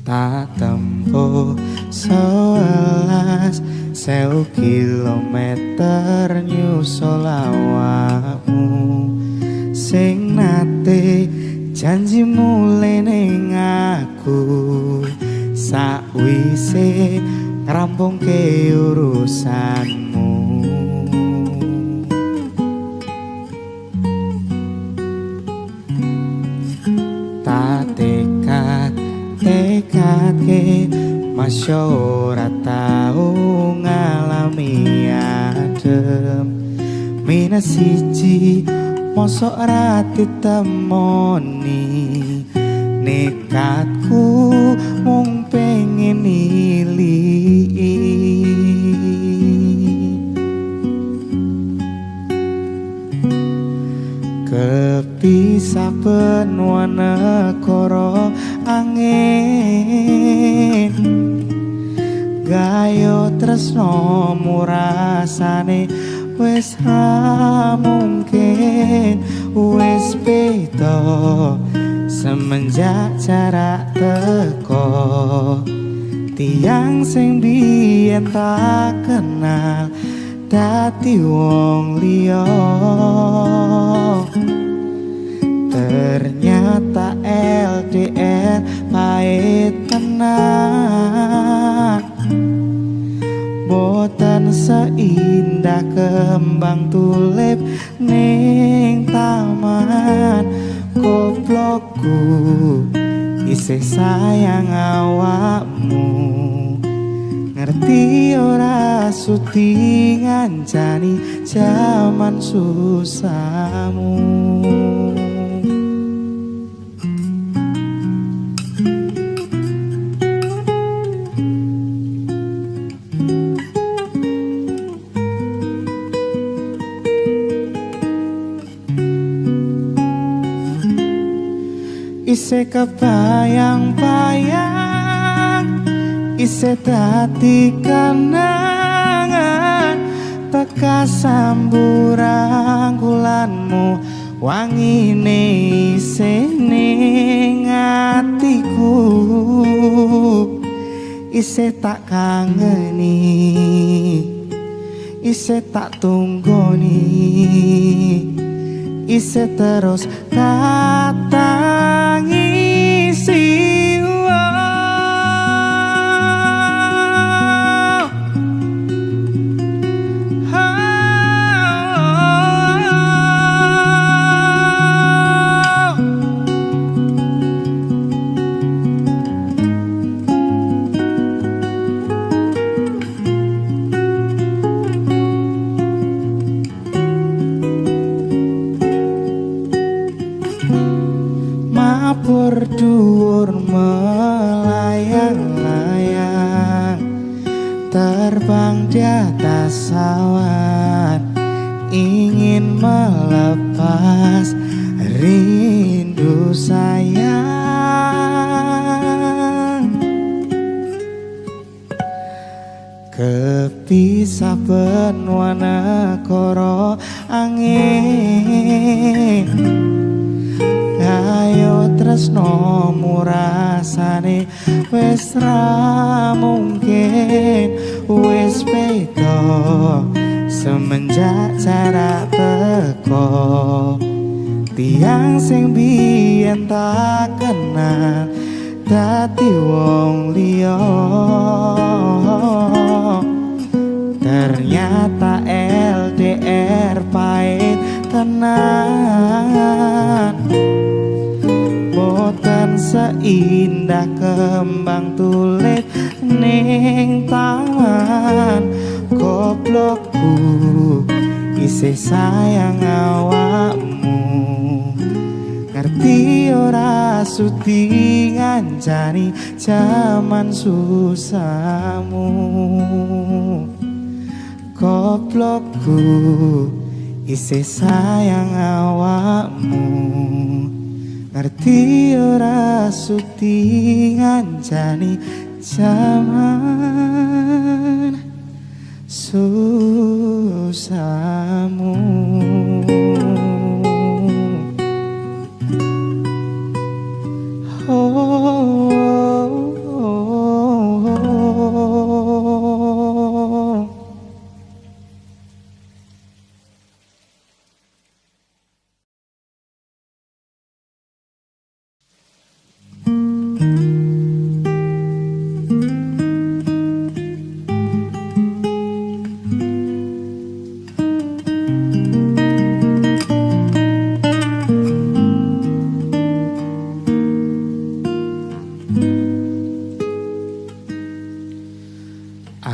Tak tempuh 11.000 kilometer nyusul awakmu sing nate janji mulai ning aku sakwise rampungke urusanmu. Tak tekadke masya ora tau ngalami adem minus siji mosok ra ditemoni nekatku mung pengen iliki kepisah benua negara angin gayo tresno murasane wis ra mungkin wis beda semenjak jarak teko tiang sing biyen tak kenal dadi wong liya ternyata LDR pahit tenan boten seindah kembang tulip ning taman goblokku isih sayang awakmu ngerti ora sudi ngancani jaman susahmu. Isih kebayang-bayang isih dadi kenangan teka samburan bulanmu wangine isih ning atiku isih tak kangeni isih tak tunggoni isih terus tangisi berdua melayang-layang terbang di atas awan ingin melepas rindu sayang kepisah benua negara angin ayo tresno murasane wis ra mungkin wis beda semenjak jarak teko tiang sing biyen tak kenal dadi wong liya ternyata LDR pahit tenan boten seindah kembang tulip ning taman goblokku isih sayang awakmu ngerti ora sudi ngancani jaman susahmu goblokku isih sayang awakmu ngerti ora sudi ngancani jaman susahmu. Oh, oh,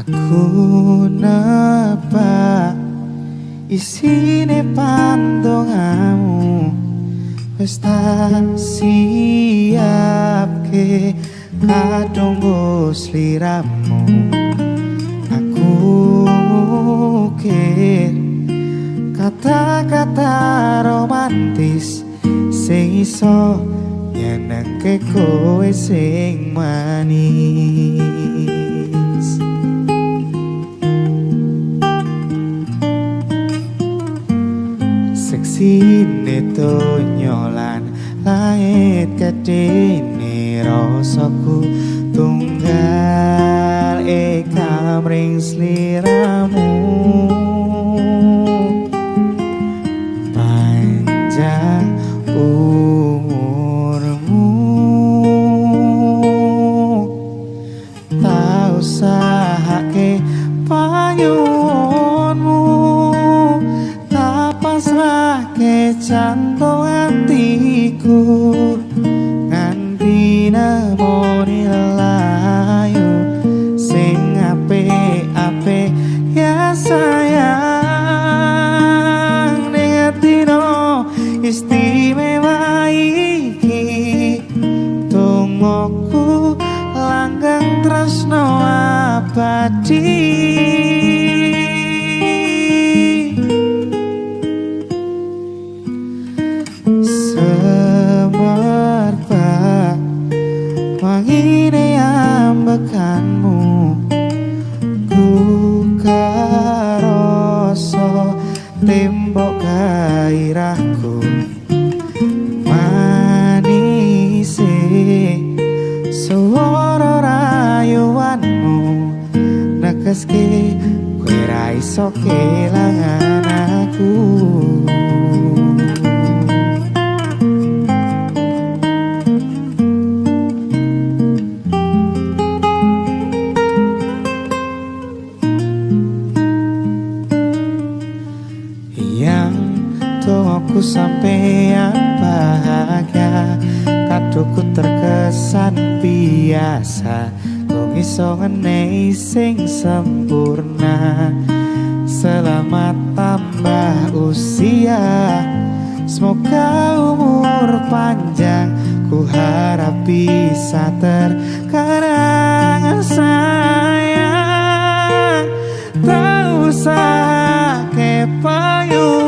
Aku nebak isine pandongamu wis tak siapke kadung sliramu. Aku mukir kata-kata romantis sing iso nyenengke kowe sing manis. Seksine tonyolan langit kedene rasaku tunggal kamring sliramu. Panjang umurmu, tak usahake panyuwunmu, tak pasrahke jantung hatiku nganti nemoni layu sing apik-apik ya sayang. Ning atino istimewa iki tungoku langgeng tresno abadi. Semerbak wangine ambekanmu, ku karoso tembok gairahku. Manise swara rayuanmu nekeske kowe ra iso kelangan aku. Aku sampeyan bahagia, kadoku terkesan biasa. Kok iso ngenehi sing sempurna. Selamat tambah usia, semoga umur panjang. Ku harap bisa terkenang sayang. Tak usah kepayunmu,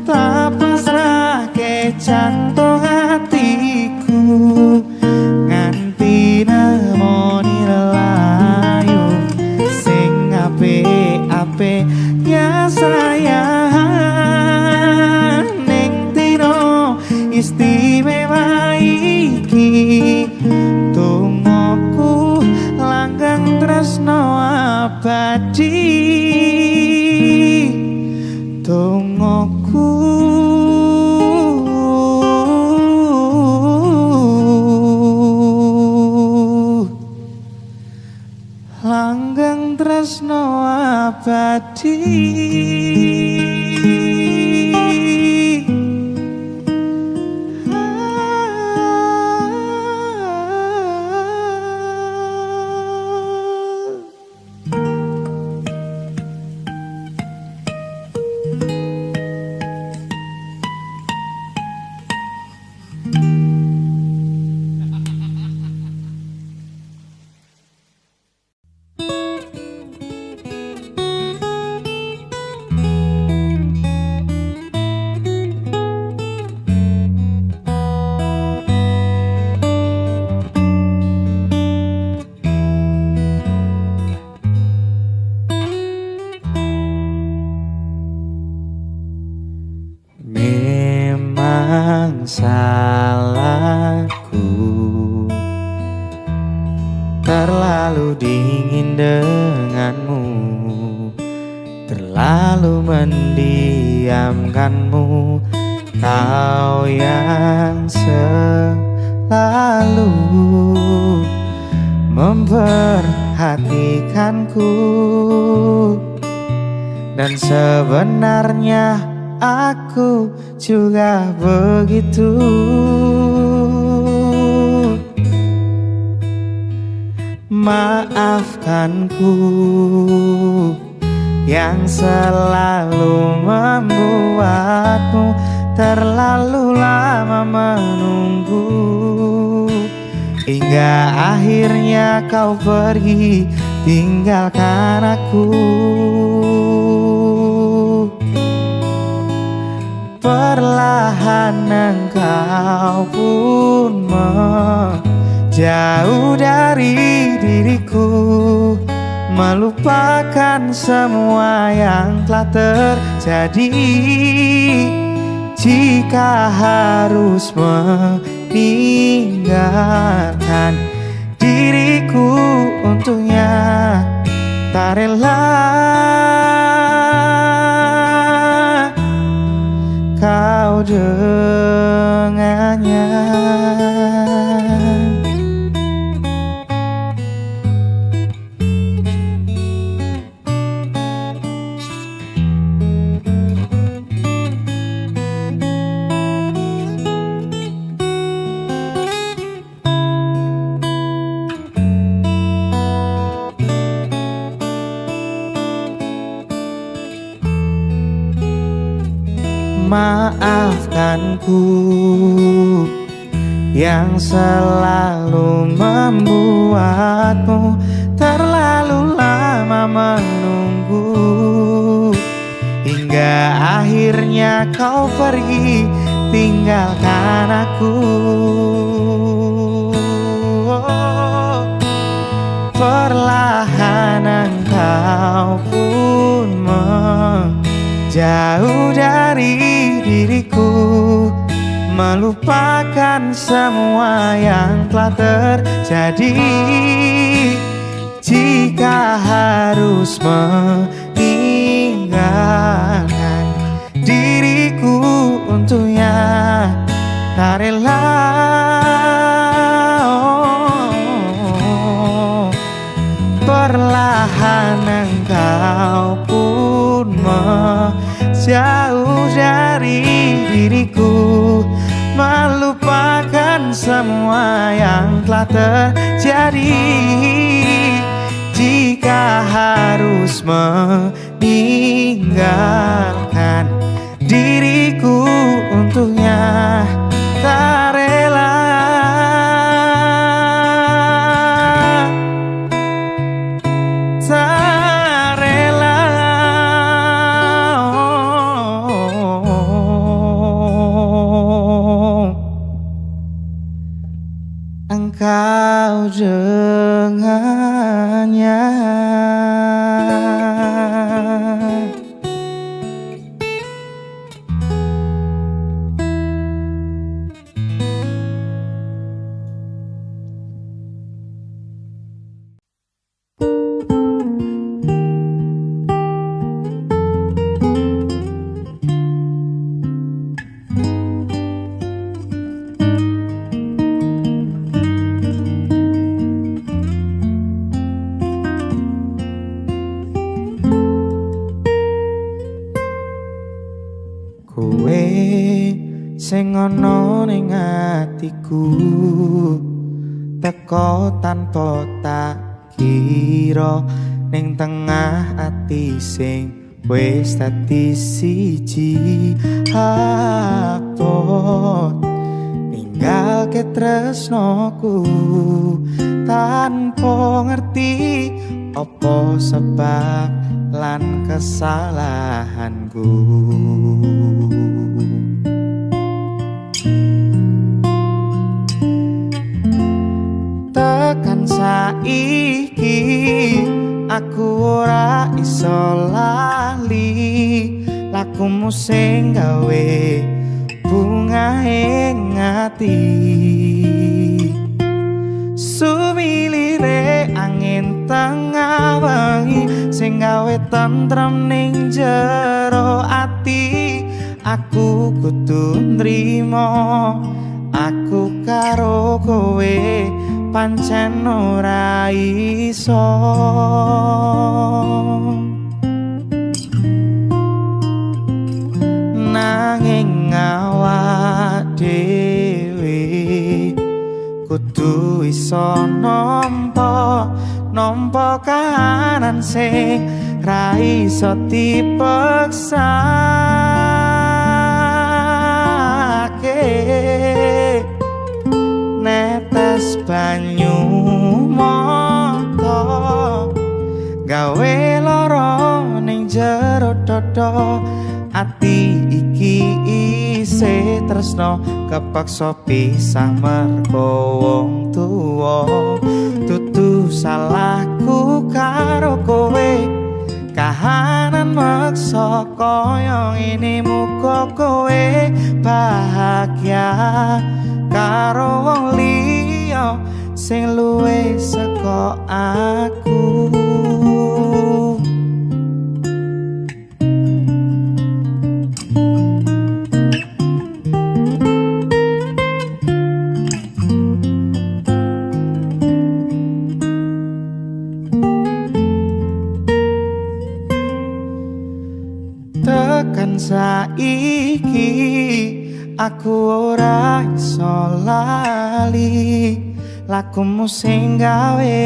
tak pasrah ke jantung hatiku nganti nemoni layu sing apik-apik ya sayang. Ning dino istimewa iki tungoku langgeng tresno abadi. Tungoku langgeng tresno abadi. Memang salahku terlalu dingin denganmu, terlalu mendiamkanmu. Kau yang selalu memperhatikanku, dan sebenarnya aku juga begitu. Maaf Maafkanku yang selalu membuatmu terlalu lama menunggu, hingga akhirnya kau pergi tinggalkan aku. Perlahan engkau pun menjauh dari diriku, melupakan semua yang telah terjadi. Jika harus meninggalkan diriku untuknya, tak rela kau dengannya. Maafkanku yang selalu membuatmu terlalu lama menunggu, hingga akhirnya kau pergi tinggalkan aku. Perlahan engkau pun menjauh dari diriku, melupakan semua yang telah terjadi. Jika harus meninggalkan diriku untuknya, tak rela. Perlahan engkau pun menjauh dari diriku, melupakan semua yang telah terjadi. Jika harus meninggalkan diriku untuknya, tak rela. Tak rela. Engkau dengannya. Kowe sing ana ning atiku, teko tanpa tak kira, ning tengah ati sing wis dadi siji. Apot ninggalke tresnoku tanpa ngerti apa sebab lan kesalahanku. Tekan saiki aku ora iso lali lakumu sing gawe bunga ing ati. Sumilire angin tengah wengi sing gawe tentrem ning jero ati. Aku kudu nrimo aku karo kowe pancen ora iso. Nanging awak dhewe kudu iso nampa nampa kahanan sing ra iso dipeksake. Netes banyu mata gawe lara ning jero dada. Ati iki isih tresno kepaksa pisah mergo wong tuwa. Dudu salahku karo kowe, kahanan maksa kaya ngene. Muga kowe bahagia karo wong liya sing luwih saka aku. Tekan saiki aku ora iso lali lakumu sing gawe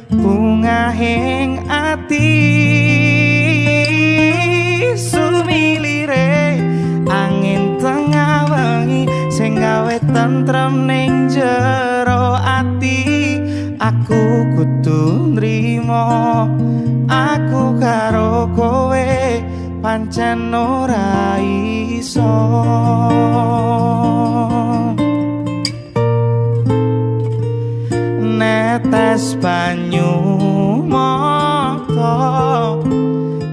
bungahing ati. Sumilire angin tengah wengi sing gawe tentrem ning jero ati. Aku kudu nrimo aku karo kowe pancen ora iso. Netes banyu mata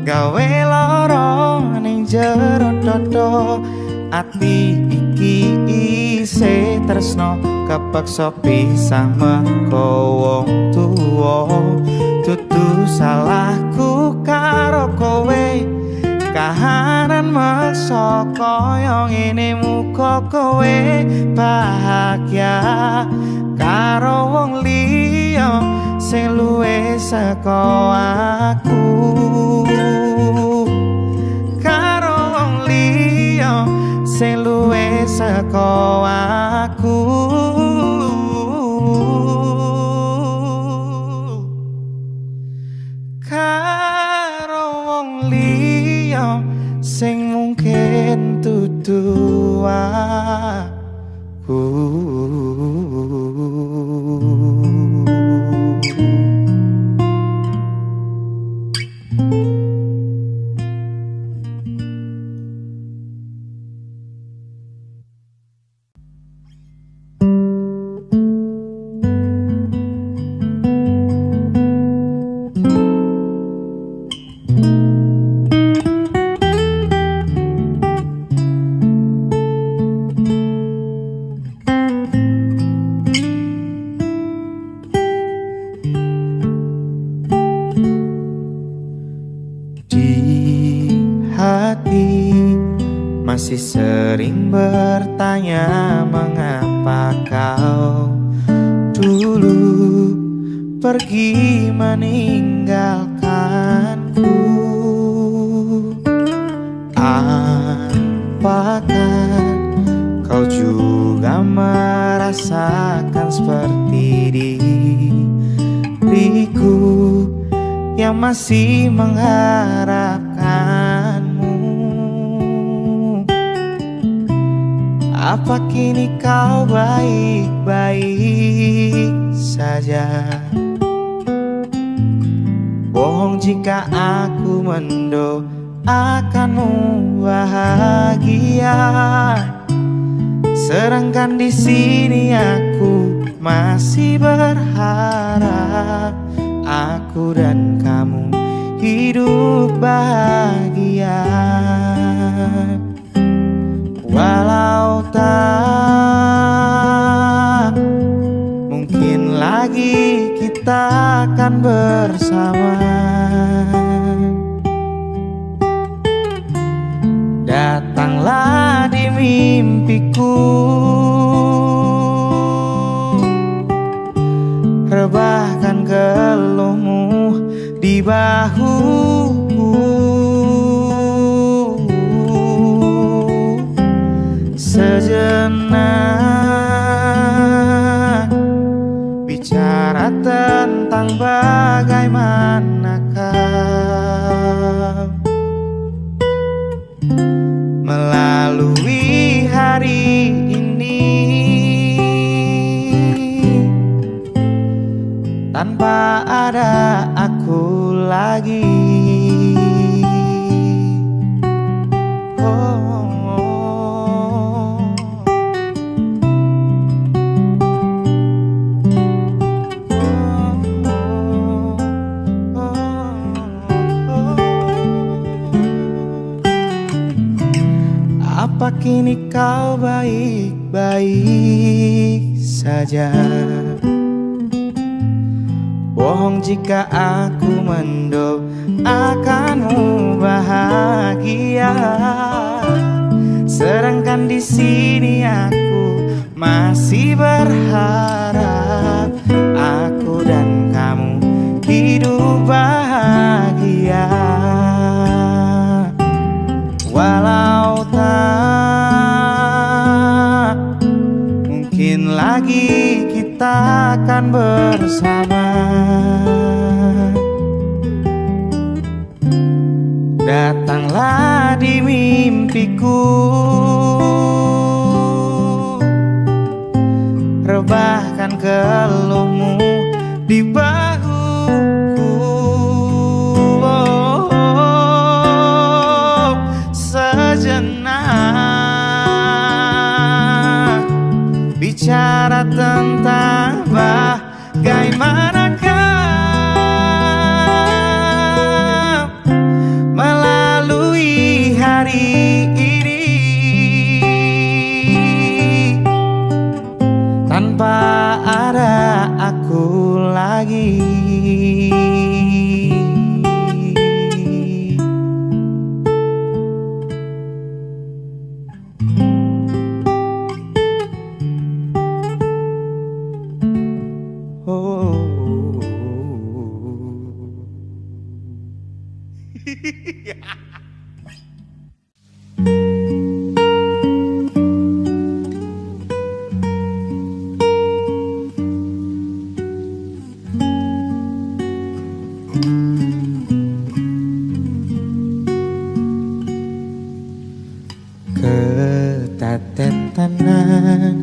gawe lara ning jero dada. Ati iki isih tresno kepaksa pisah mergo wong tuwa. Dudu salahku karo kowe, kahanan maksa kaya ngene. Muga kowe bahagia karo wong liya sing luwih saka aku. Karo wong liya sing luwih saka aku. Karo wong liya sing mungkin dudu aku. Masih sering bertanya mengapa kau dulu pergi meninggalkanku. Apakah kau juga merasakan seperti diriku yang masih mengharapkanmu? Apa kini kau baik-baik saja? Bohong jika aku mendoakanmu bahagia, sedangkan di sini aku masih berharap aku dan kamu hidup bahagia. Walau tak mungkin lagi kita akan bersama, datanglah di mimpiku, rebahkan geluhmu di bahuku. Sejenak bicara tentang tentang bagaimanakah melalui hari ini tanpa ada aku lagi. Apa kini kau baik-baik saja? Bohong jika aku mendoakanmu bahagia, sedangkan di sini aku masih berharap aku dan kamu hidup bahagia. Walau tak mungkin lagi kita akan bersama, datanglah di mimpiku, rebahkan keluhmu di bahuku. Sejenak bicara tentang bagaimanakah melalui hari ini tanpa ada aku lagi. Ketaten tenan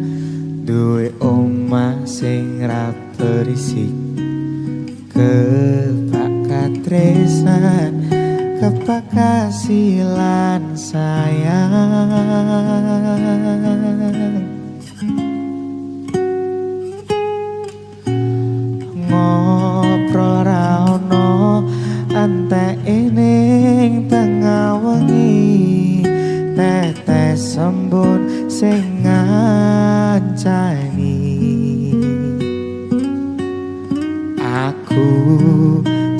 duwe omah sing ra berisik, kepakatresan, kepakasilan sayang. Ngobrol ra ono anteke ning tengah wengi, tetes embun sing ngancani aku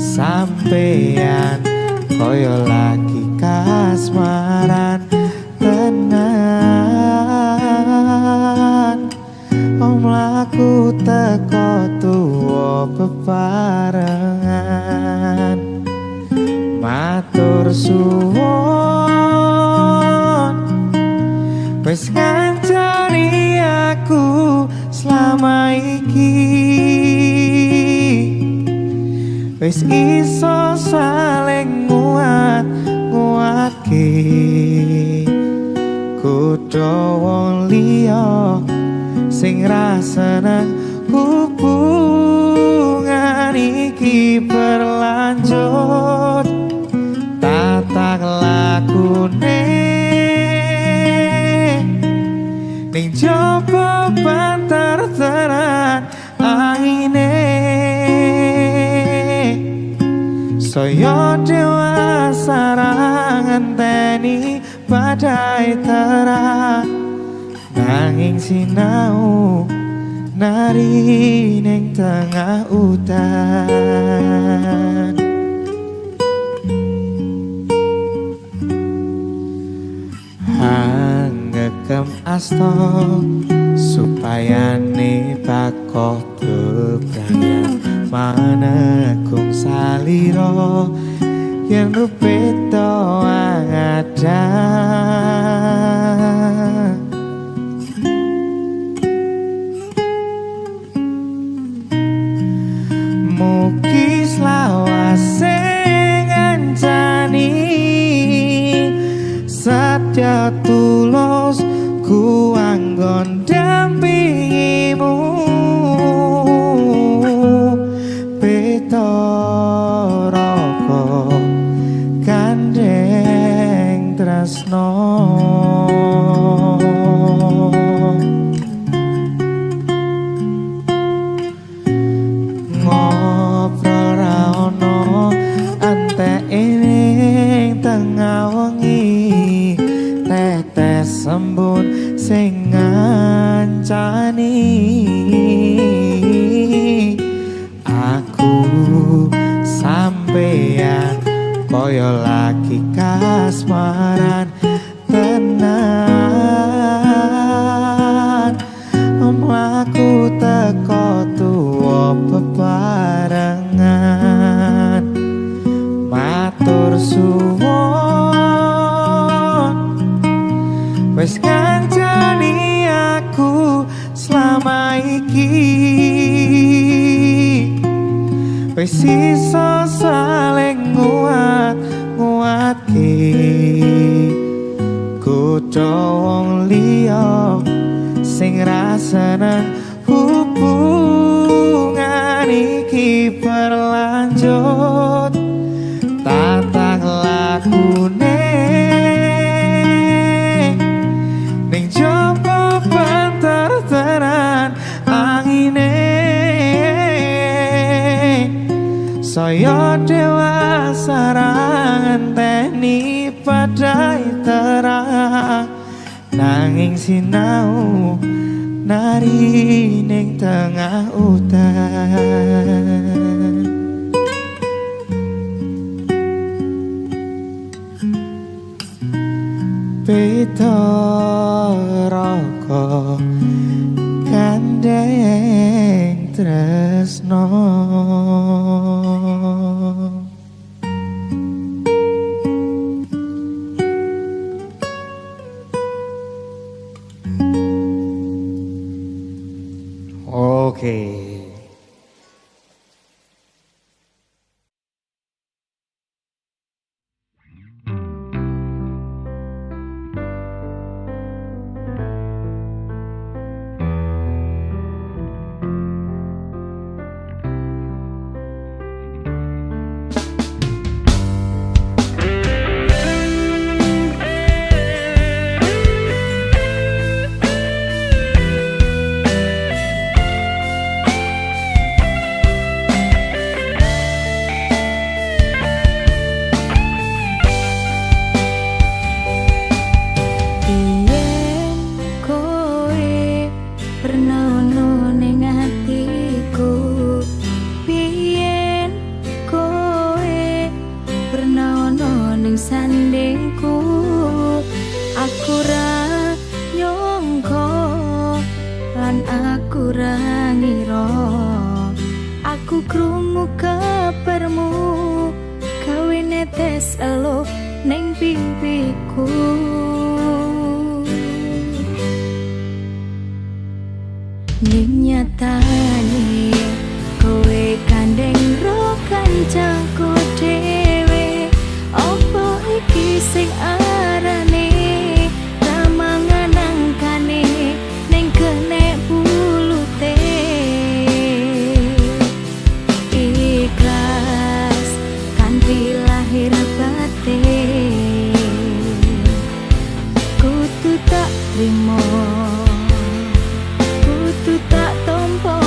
sampeyan koyo lagi kasmaran tenan. Omlaku teko tuwa bebarengan, matur suwun wis ngancani aku selama iki, wis iso saling nguatke kudu wong liya sing ra seneng hubungan iki berlanjut. Tatak lakune ning jaba bantar tenan angine, saya dewasa ngenteni badai terang, nanging sinau nari ning tengah udan. Hanggekem asta supaya ne bakoh bebrayan manekung salira yen rupeta angadang. iki wis iso saling nguatke kudu wong liya sing rasane hubungan iki berlanjut tatang lakune ning jopo banter tenan angine saya dewasa ngenteni padai terang nanging sinau nari ning tengah udan beda raka kandeng tresno. Oke. Kutu tak tompo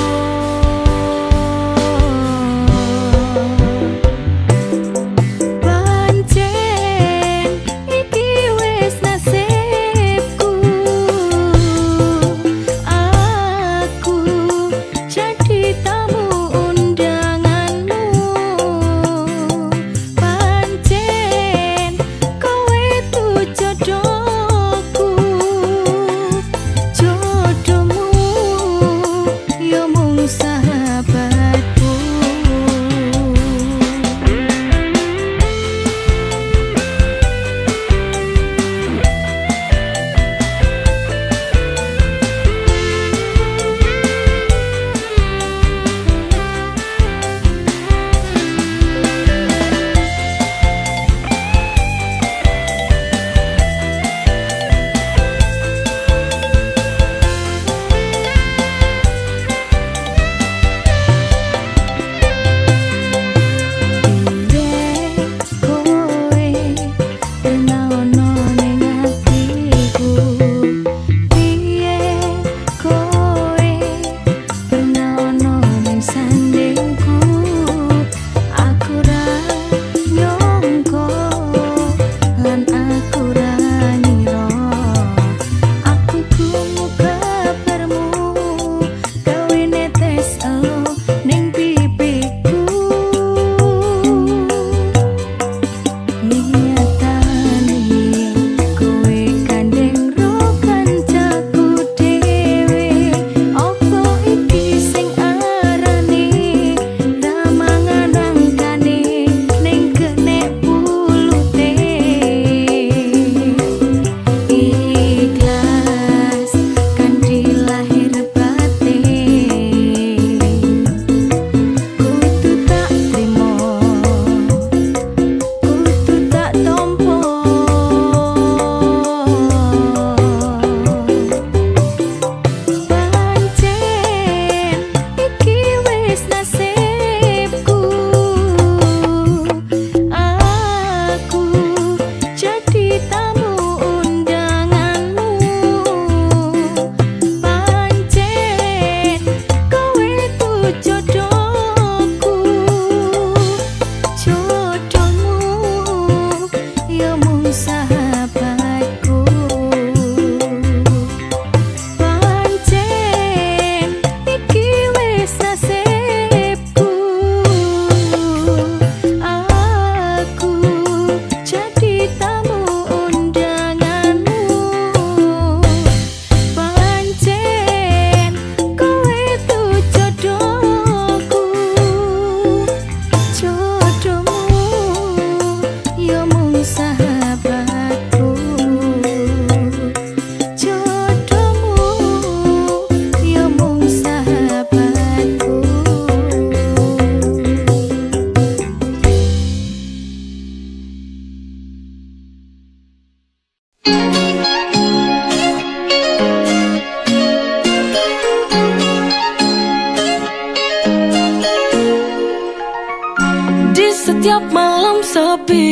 setiap malam sepi,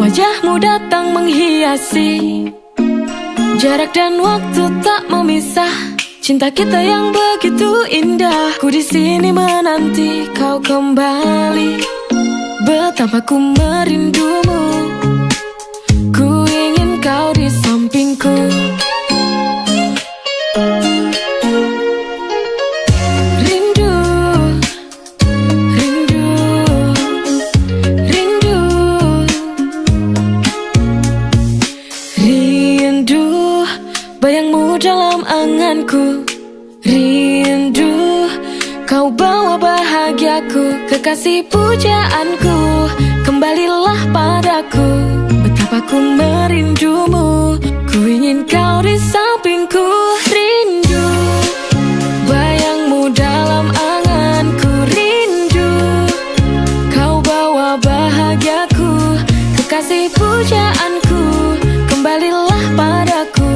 wajahmu datang menghiasi. Jarak dan waktu tak memisah, cinta kita yang begitu indah. Ku di sini menanti kau kembali, betapa ku merindumu. Ku ingin kau di sampingku. Bayangmu dalam anganku, rindu kau bawa bahagiaku, kekasih pujaanku. Kembalilah padaku, betapa ku merindumu. Ku ingin kau di sampingku, rindu bayangmu dalam anganku, rindu kau bawa bahagiaku, kekasih pujaanku. Kembalilah padaku,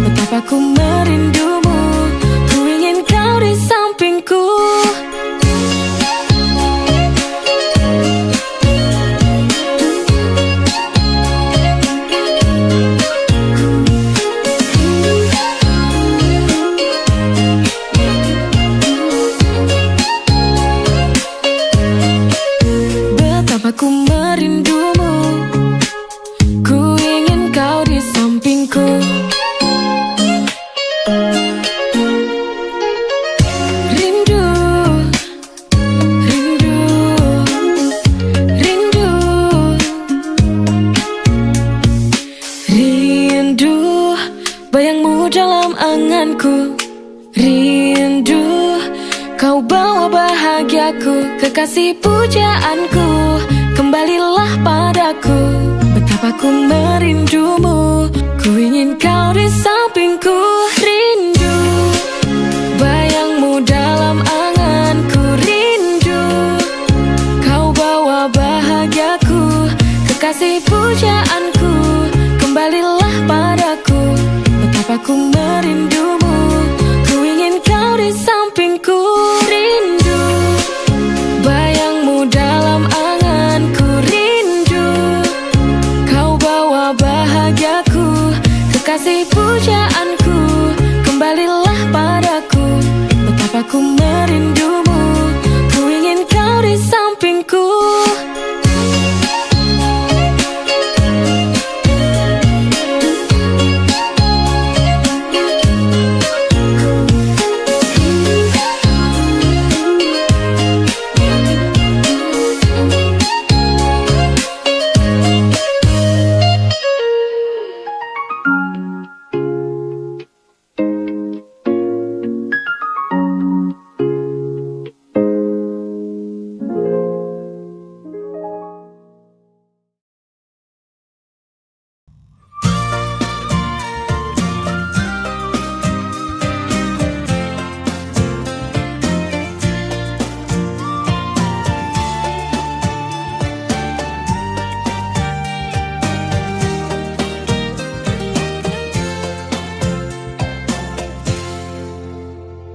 betapa ku merindumu. Ku ingin kau di sampingku. Betapa ku merindumu. Ku ingin kau di sampingku. Bayangmu dalam anganku, rindu kau bawa bahagiaku, kekasih pujaanku. Kembalilah padaku, betapa ku merindumu. Ku ingin kau di sampingku, rindu bayangmu dalam anganku, rindu kau bawa bahagiaku, kekasih pujaanku. Kembalilah padaku, betapa ku merindumu. Ku ingin kau di sampingku, rindu bayangmu dalam anganku, rindu kau bawa bahagiaku, kekasih pujaanku. Kembalilah padaku, betapa ku merindumu. Ku ingin kau di sampingku.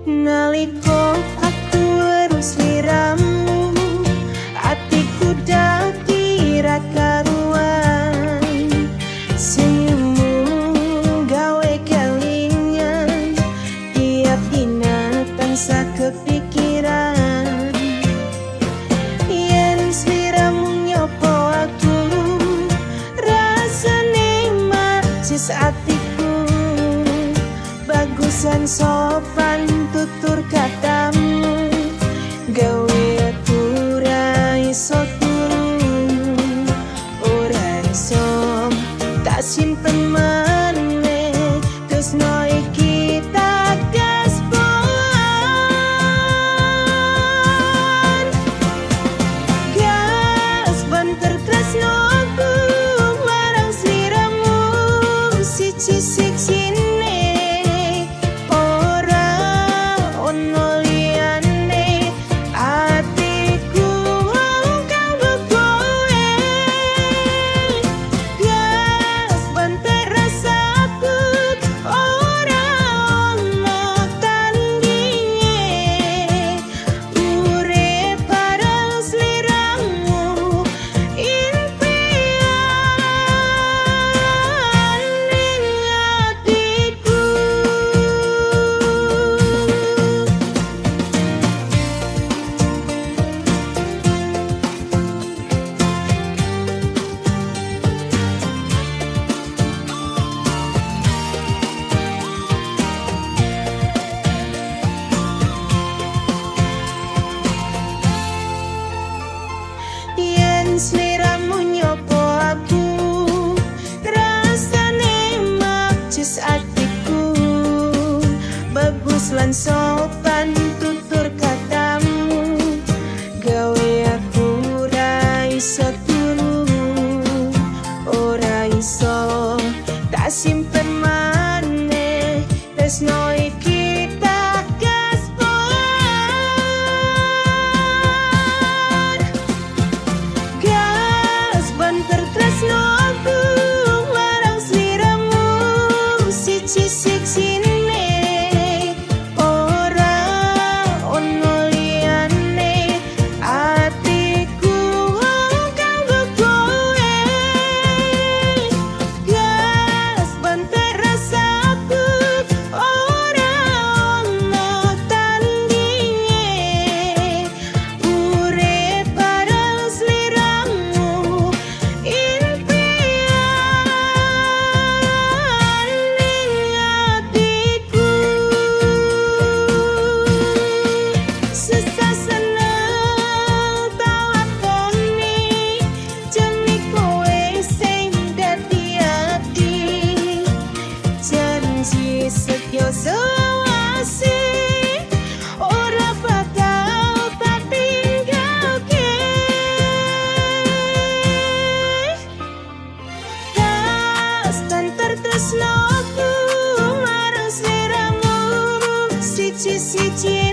Naliko aku terus liramu, hatiku dah kira karuan. Senyummu gawe kelingan, tiap dina tansah kepikiran. Yen sliramu nyopo aku, rasane macis hatiku. Bagusan sopan tutur katamu, gawe aku ra iso turu, ora iso tak simpen maneh tresno iki tak gasban tertresnoku marang sliramu siji-sijine. Ora Halus lan sopan tutur katamu, gawe aku ora iso turu, ora iso tak simpen maneh tresno iki tak gaspon. Gaspon tertresnoku marang sliramu, siji-sijine setyo selawase ora bakal tak tinggalke. Kastan tertresnoku marang sliramu, siji-siji